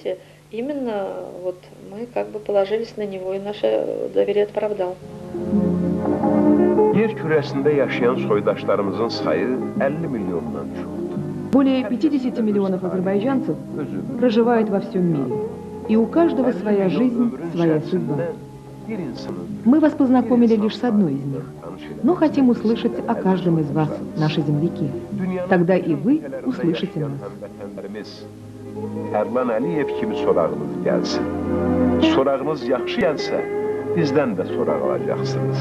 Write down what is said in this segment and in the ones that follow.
знаете, именно вот мы как бы положились на него, и наше доверие оправдал. Yer kürəsində yaşayan soydaşlarımızın sayı 50 milyondan çoxdur. Более 50 миллионов азербайджанцев проживают во всем мире. И у каждого своя жизнь, своя судьба. Мы вас познакомили лишь с одной из них, но хотим услышать о каждом из вас, наши земляки. Тогда и вы услышите нас. Ərlan Əliyev kimi sorağınız gəlsin. Sorağınız yaxşı gəlsə, bizdən də soraq alacaqsınız.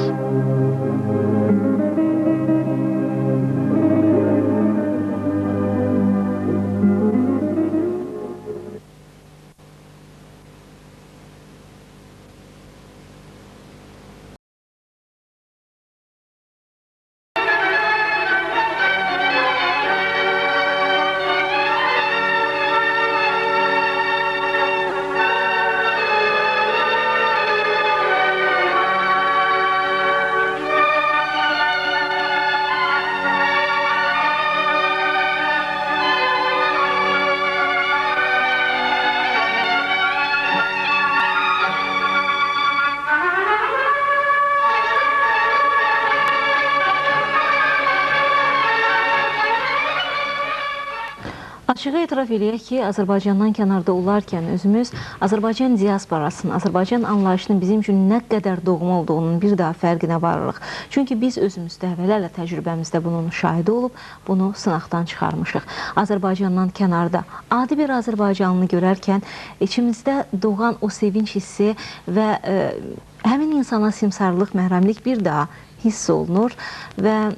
Açığı etiraf eləyək ki, Azərbaycandan kənarda olarkən özümüz Azərbaycan diasporasının, Azərbaycan anlayışının bizim üçün nə qədər doğma olduğunun bir daha fərqinə varırıq. Çünki biz özümüz dəvələrlə təcrübəmizdə bunun şahidi olub, bunu sınaqdan çıxarmışıq. Azərbaycandan kənarda adi bir Azərbaycanlını görərkən içimizdə doğan o sevinç hissi və həmin insana simsarlıq, məhrəmlik bir daha hiss olunur və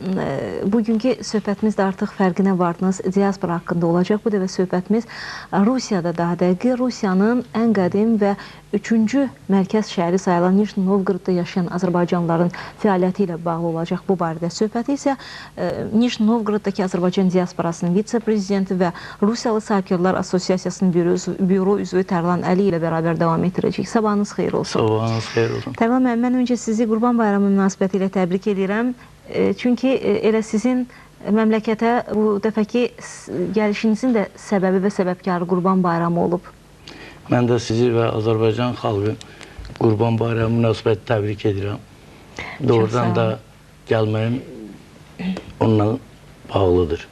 bugünkü söhbətimiz də artıq fərqinə vardınız, diaspora haqqında olacaq. Bu dəfə söhbətimiz Rusiyada daha dəqiq, Rusiyanın ən qədim və 3-cü mərkəz şəhəri sayılan Nijni Novqorodda yaşayan Azərbaycanlıların fəaliyyəti ilə bağlı olacaq. Bu barədə söhbəti isə Nijni Novqoroddakı Azərbaycan diasporasının vitse-prezidenti və Rusiyalı Sahibkarlar Assosiasiyasının büro üzvü Tərlan Əli ilə bərabər davam etdirəcək. Sabahınız xeyir olsun. Sabahınız xeyir olsun. Tərlan müəllim, mən öncə sizi Qurban Bayramı münasibəti ilə təbrik edirəm. Çünki elə sizin məmləkətə bu dəfəki gəlişinizin də səbəbi və səbəbkarı Qurban Bayramı olub. Mən də sizi və Azərbaycan xalqı Qurban Bayramı münasibəti təbrik edirəm. Doğrudan da gəlməyim onunla bağlıdır.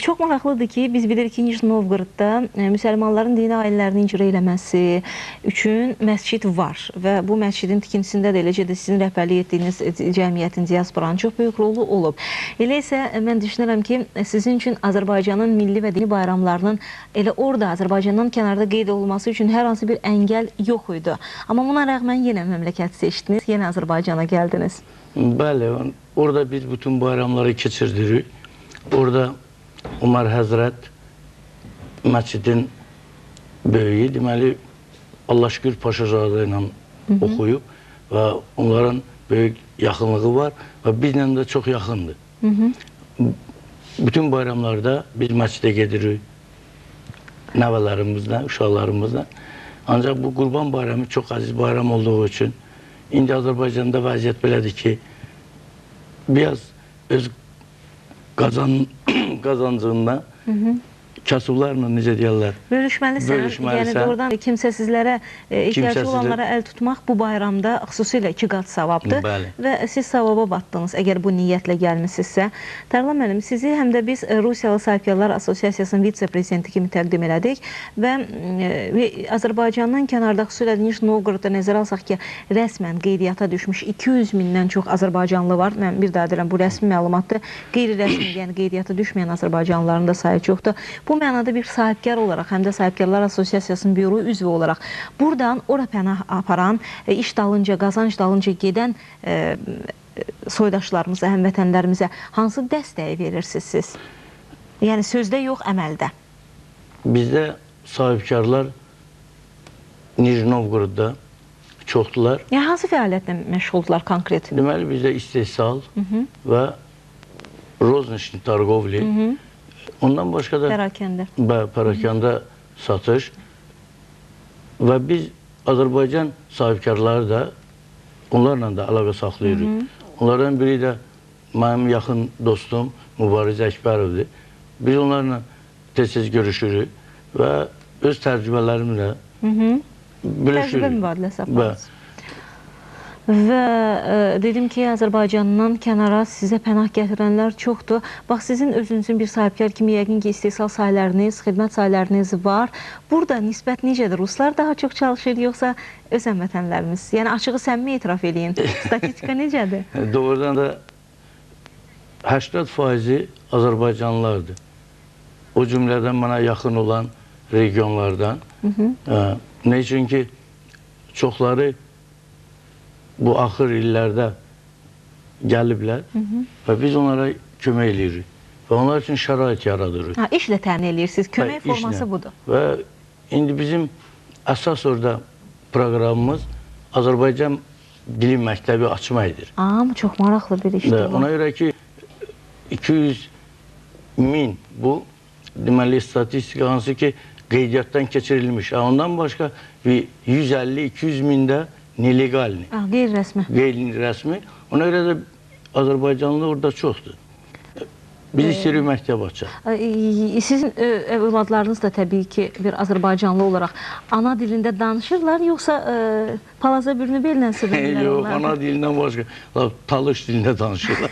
Çox maraqlıdır ki, biz bilirik ki, Nijni Novqorodda müsəlmanların dini ayinlərini icra eləməsi üçün məscid var və bu məscidin tikintisində də eləcə də sizin rəhbərlik etdiyiniz cəmiyyətin, diasporanın çox böyük rolu olub. Elə isə mən düşünürəm ki, sizin üçün Azərbaycanın milli və dini bayramlarının elə orada, Azərbaycandan kənarda qeyd olunması üçün hər hansı bir əngəl yox idi. Amma buna rəğmən yenə məmləkət seçdiniz, yenə Azərbaycana gəldiniz. Bəli, orada biz bütün bayramları keçirdirik. Orada Umar Həzrət məscidin böyüyü, deməli, Allah şükür Paşazadə ilə oxuyub və onların böyük yaxınlığı var və bizlə də çox yaxındır. Bütün bayramlarda biz məscidə gedirik, nəvələrimizlə, uşaqlarımızla. Ancaq bu Qurban Bayramı çox əziz bayram olduğu üçün İndi Azərbaycanda vəziyyət belədir ki, biraz öz qazancından kasıblarla, necə deyərlər, bölüşməlisən. Yəni doğrudan kimsəsizlərə, ehtiyacı olanlara əl tutmaq bu bayramda xüsusilə 2 qat savabdır və siz savaba batdınız, əgər bu niyyətlə gəlmişsinizsə. Tərlan müəllim, sizi həm də biz Rusiyalı Sahibkarlar Assosiasiyasının vitse-prezidenti kimi təqdim elədik və Azərbaycandan kənarda xüsusilə Nijni Novqorodda nəzərə alsaq ki, rəsmən qeydiyyata düşmüş 200 mindən çox Azərbaycanlı var. Mən bir daha deyirəm, bu rəsmi məlumatdır. Qeyri-rəsmi, yəni qeydiyyata düşməyən Azərbaycanlıların da sayı çoxdur. Bu mənada bir sahibkar olaraq, həm də Sahibkarlar Assosiasiyasının büro üzvü olaraq buradan ora pənah aparan, iş dalınca, qazanc dalınca gedən soydaşlarımıza, həmvətənlərimizə hansı dəstəyi verirsiniz siz? Yəni sözdə yox, əməldə. Bizdə sahibkarlar Nijni Novqorodda çoxdular. Yəni hansı fəaliyyətlə məşğuldular konkret? Deməli, bizdə istehsal və roznичный торговли. Ondan başqa da pərakəndə satış və biz Azərbaycan sahibkarları da onlarla da əlaqə saxlayırıq. Onlardan biri də mənim yaxın dostum Mübariz Əkbərovdur. Biz onlarla tez-tez görüşürük və öz təcrübələrimlə Təcrübə bölüşürük. mübadiləsi aparırsınız. Və dedim ki, Azərbaycandan kənara sizə pənah gətirənlər çoxdur. Bax, sizin özünüzün bir sahibkar kimi yəqin ki, istehsal sahələriniz, xidmət sahələriniz var. Burada nisbət necədir? Ruslar daha çox çalışır, yoxsa öz həmvətənlərimiz? Yəni, açığı səmimi etiraf edin. Statistika necədir? Doğrudan da 80% Azərbaycanlılardır. O cümlədən mənə yaxın olan regionlardan. Nə üçün ki, çoxları bu axır illərdə gəliblər və biz onlara kömək edirik və onlar üçün şərait yaradırıq. İşlə təmin edirsiniz, kömək Və forması işlə. budur. Və indi bizim əsas orada proqramımız Azərbaycan Dili Məktəbi açmaydır. Çox maraqlı bir işdir bu. Ona görə ki, 200 min bu deməli statistika hansı ki qeydiyyatdan keçirilmiş. Ondan başqa 150-200 min də nelegalni. Qeyri-rəsmi. Qeyri-rəsmi. Ona görə də Azərbaycanlı orada çoxdur. Biz istəyirik məktəb açaq. Sizin övladlarınız da təbii ki, bir Azərbaycanlı olaraq ana dilində danışırlar, yoxsa palaza bürünüb ellə sürünürlər Yox, onlar? ana dilindən başqa, talış dilində danışırlar.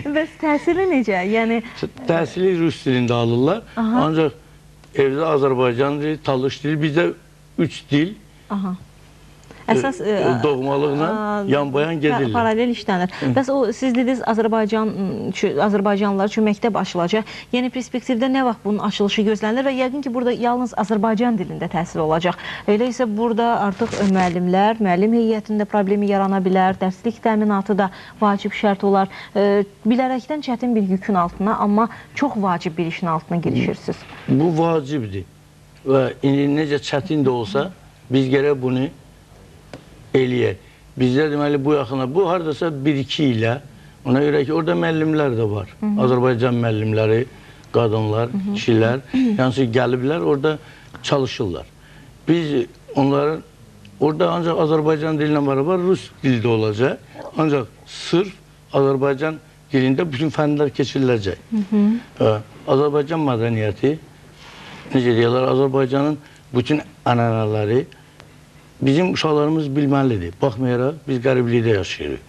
Bəs təsiri necə? Yəni Təhsili rus dilində alırlar, ancaq evdə Azərbaycan dili, talış dili, bizdə 3 dil əsas doğmalıqla yan-bayan gedirlər. Paralel işlənir. Bəs o, siz dediniz Azərbaycanlılar üçün məktəb açılacaq. Yəni perspektivdə nə vaxt bunun açılışı gözlənilir və yəqin ki, burada yalnız Azərbaycan dilində təhsil olacaq. Elə isə burada artıq müəllimlər, müəllim heyətində problemi yarana bilər, dərslik təminatı da vacib şərt olar. Bilərəkdən çətin bir yükün altına, amma çox vacib bir işin altına girişirsiniz. Bu vacibdir və indi necə çətin də olsa, biz gərək bunu eləyək. Bizdə deməli bu yaxına, bu haradasa 1-2 ilə, ona görə ki, orada müəllimlər də var. Azərbaycan müəllimləri, qadınlar, kişilər, yəni gəliblər, orada çalışırlar. Biz onların, orada ancaq Azərbaycan dilinə bərabər Rus dildə olacaq, ancaq sırf Azərbaycan dilində bütün fənlər keçiriləcək. Azərbaycan mədəniyyəti, necə deyirlər, Azərbaycanın bütün ənənələri bizim uşaqlarımız bilməlidir. Baxmayaraq, biz qəriblikdə yaşayırıq.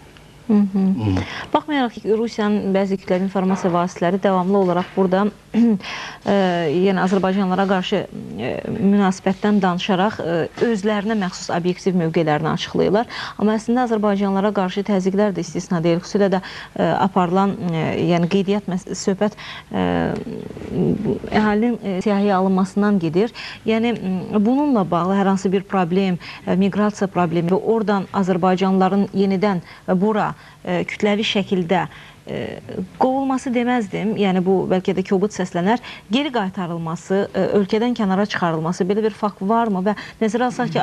Baxmayaraq ki, Rusiyanın bəzi kütləvi informasiya vasitələri davamlı olaraq burada yəni Azərbaycanlılara qarşı münasibətdən danışaraq özlərinə məxsus obyektiv mövqelərini açıqlayırlar. Amma əslində Azərbaycanlılara qarşı təzyiqlər də istisna deyil. Xüsusilə də aparılan yəni qeydiyyat söhbət əhalinin siyahıya alınmasından gedir. Yəni bununla bağlı hər hansı bir problem, miqrasiya problemi və oradan Azərbaycanlıların yenidən bura kütləvi şəkildə qovulması deməzdim, yəni bu bəlkə də kobud səslənər, geri qaytarılması, ölkədən kənara çıxarılması, belə bir fakt varmı və nəzərə alsaq ki,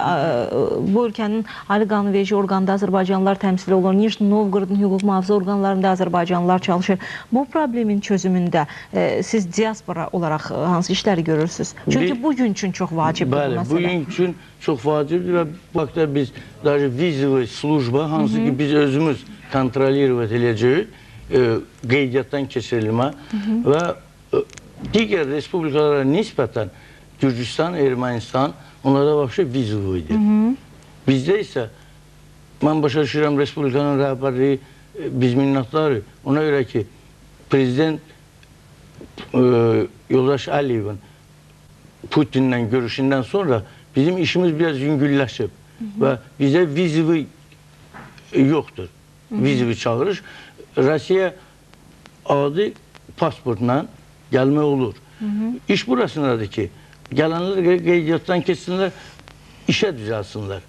bu ölkənin ali qanunverici orqanında Azərbaycanlılar təmsil olunur, Nijni Novqorodun hüquq mühafizə orqanlarında Azərbaycanlılar çalışır. Bu problemin çözümündə siz diaspora olaraq hansı işləri görürsünüz? Çünki bugün üçün çox vacibdir bu məsələ. Bugün üçün çox vacibdir və bu vaxtda biz vizivi slujba, hansı ki biz özümüz kontrol edəcəyik, qeydiyyatdan keçirilmə və digər respublikalara nisbətən Gürcüstan, Ermənistan onlarda vəbşə vizivi idi. Bizdə isə mən başa düşürəm respublikanın rəhbərliyi, biz minnətdarı. Ona görə ki, prezident Yoldaş Əliyevin Putinlə görüşündən sonra bizim işimiz biraz yüngülləşib və bizə vizivi yoxdur. Vizivi çağırış. Rusiya adi pasportla gəlmək olur. İş burasındadır ki, gələnlər qeydiyyatdan keçsinlər, işə düzəlsinlər.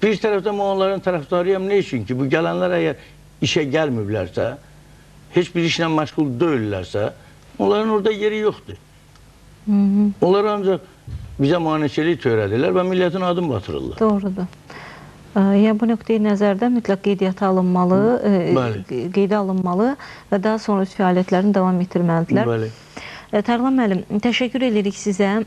Bir tərəfdən onların tərəfdarıyam, nə üçün ki, bu gələnlər əgər işə gəlməyiblərsə, heç bir işlə məşğul deyillərsə, onların orada yeri yoxdur. Onlar ancaq bizə maneçilik törədirlər və millətin adını batırırlar. Doğrudur. Yəni bu nöqteyi nəzərdə mütləq qeydiyyata alınmalı, qeydə alınmalı və daha sonra öz fəaliyyətlərini davam etdirməlidirlər. Bəli. Tərlan müəllim, təşəkkür edirik sizə.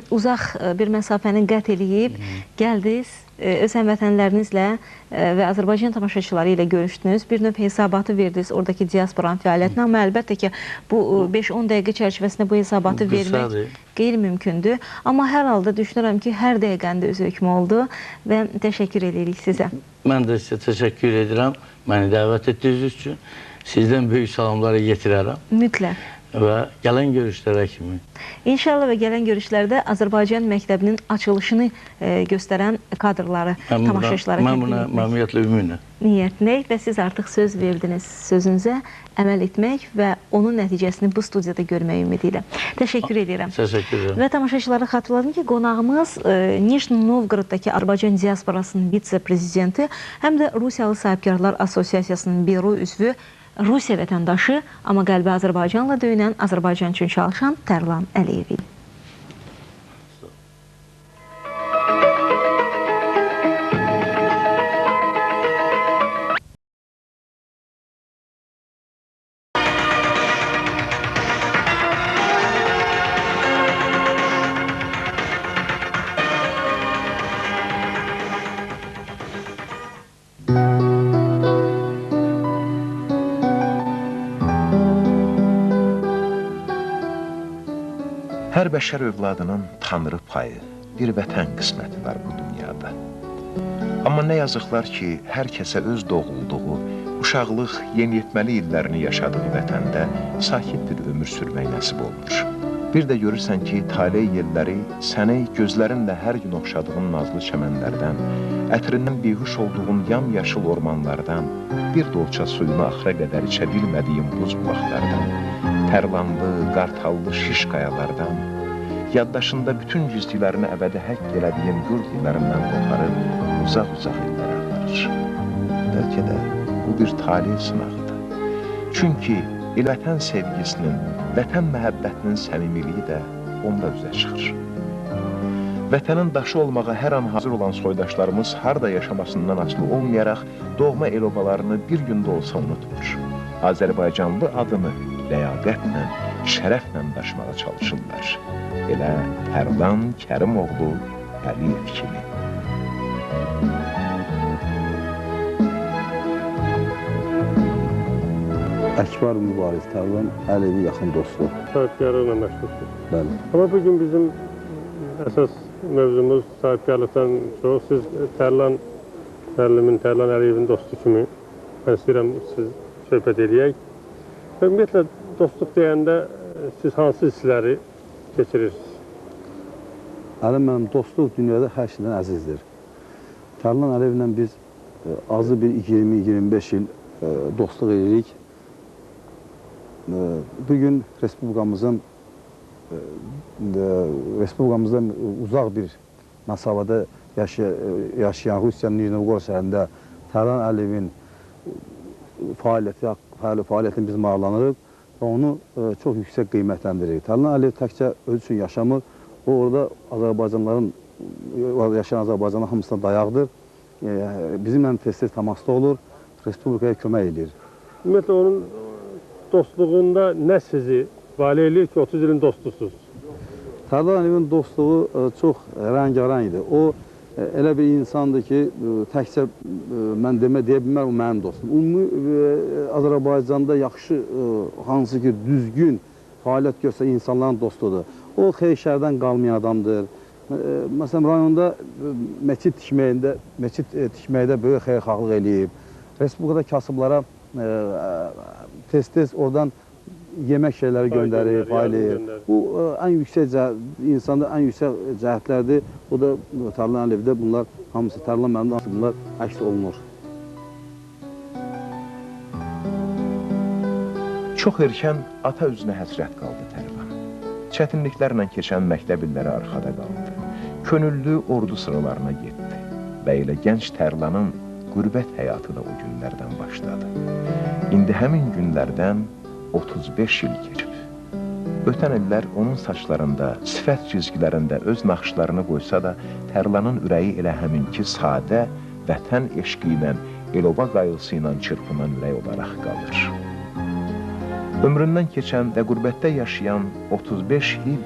Uzaq bir məsafəni qət eləyib, gəldiniz, öz həmvətənlərinizlə və Azərbaycan tamaşaçıları ilə görüşdünüz. Bir növ hesabatı verdiniz oradakı diasporanın fəaliyyətinə. Amma əlbəttə ki, bu 5-10 dəqiqə çərçivəsində bu hesabatı vermək qeyri-mümkündür. Amma hər halda düşünürəm ki, hər dəqiqənin də öz hökmü oldu və təşəkkür edirik sizə. Mən də sizə təşəkkür edirəm, məni dəvət etdiyiniz üçün. Sizdən böyük salamları yetirərəm. Mütləq. Və gələn görüşlərə kimi. İnşallah və gələn görüşlərdə Azərbaycan məktəbinin açılışını göstərən kadrları tamaşaçılara mən buna məmnuniyyətlə ümidlə niyyətləyək və siz artıq söz verdiniz. Sözünüzə əməl etmək və onun nəticəsini bu studiyada görmək ümidi ilə. Təşəkkür edirəm. Təşəkkür edirəm. Və tamaşaçılara xatırladım ki, qonağımız Nijni Novqoroddakı Azərbaycan diasporasının vitse-prezidenti, həm də Rusiyalı Sahibkarlar Assosiasiyasının büro üzvü, Rusiya vətəndaşı, amma qəlbi Azərbaycanla döyünən, Azərbaycan üçün çalışan Tərlan Əliyev. Hər bəşər övladının tanrı payı, bir vətən qisməti var bu dünyada. Amma nə yazıqlar ki, hər kəsə öz doğulduğu, uşaqlıq, yeniyetməli illərini yaşadığı vətəndə sakit bir ömür sürmək nəsib olmur. Bir də görürsən ki, taley yelləri səni gözlərinlə hər gün oxşadığın nazlı çəmənlərdən, ətrindən bihuş olduğun yamyaşıl ormanlardan, bir dolça suyunu axıra qədər içə bilmədiyin buz bulaqlardan, tərlanlı, qartallı şiş qayalardan, yaddaşında bütün gizlilərini əbədi həkk elədiyin yurd illərindən qoparıb uzaq-uzaq illərə aparır. Bəlkə də bu bir talih sınağıdır. Çünki vətən sevgisinin, vətən məhəbbətinin səmimiliyi də onda üzə çıxır. Vətənin daşı olmağa hər an hazır olan soydaşlarımız harda yaşamasından asılı olmayaraq doğma el-obalarını bir gündə olsa unutmur. Azərbaycanlı adını ləyaqətlə, şərəflə daşımağa çalışırlar. Elə Tərlan Kərimoğlu Əliyev kimi. Əkbar Mübariz Tərlan Əliyevin yaxın dostu. Sahibkarlıqla məşğuldur. Bəli. Amma bugün bizim əsas mövzumuz sahibkarlıqdan çox. Siz Tərlan müəllimin, Tərlan Əliyevin dostu kimi mən istəyirəm siz söhbət edək. Ümumiyyətlə, dostluq deyəndə siz hansı hissləri keçirirsiniz? Əlim mənim, dostluq dünyada hər şeydən əzizdir. Tərlan Əliyevlə biz azı bir 20-25 il dostluq edirik. Bugün Respublikamızdan uzaq bir məsafədə yaşayan Rusiyanın Nijni Novqorod şəhərində Tərlan Əliyevin fəaliyyətini biz maraqlanırıq və onu çox yüksək qiymətləndiririk. Tərlan Əliyev təkcə öz üçün yaşamır, o orada Azərbaycanların, yaşayan Azərbaycanların hamısına dayaqdır. Bizimlə tez-tez təmasda olur, Respublikaya kömək edir. Ümumiyyətlə, onun dostluğunda nə sizi vali eləyir ki, 30 ilin dostusunuz? Tərlan Əliyevin dostluğu çox rəngarəngdir. O, elə bir insandır ki, təkcə mən deyə bilmərəm, o mənim dostum. Ümumi Azərbaycanda yaxşı, hansı ki, düzgün fəaliyyət göstərən insanların dostudur. O, xeyir-şərdən qalmayan adamdır. Məsələn, rayonda məscid tikməkdə böyük xeyirxahlıq eləyib. Respublikada kasıblara tez-tez oradan yemək şeyləri göndərir, faylayır. Bu, ən yüksək insanda ən yüksək cəhətlərdir. O da Tərlan Əliyevdə bunlar hamısı, Tərlan mənim hamısı bunlar əks olunur. Çox erkən ata üzünə həsrət qaldı Tərlan. Çətinliklərlə keçən məktəb illəri arxada qaldı. Könüllü ordu sıralarına getdi və elə gənc Tərlanın qürbət həyatı da o günlərdən başladı. İndi həmin günlərdən 35 il keçib. Ötən illər onun saçlarında, sifət cizgilərində öz naxışlarını qoysa da, Tərlanın ürəyi elə həminki sadə, vətən eşqi ilə, el-oba qayğısı ilə çırpınan ürək olaraq qalır. Ömründən keçən və qürbətdə yaşayan 35 il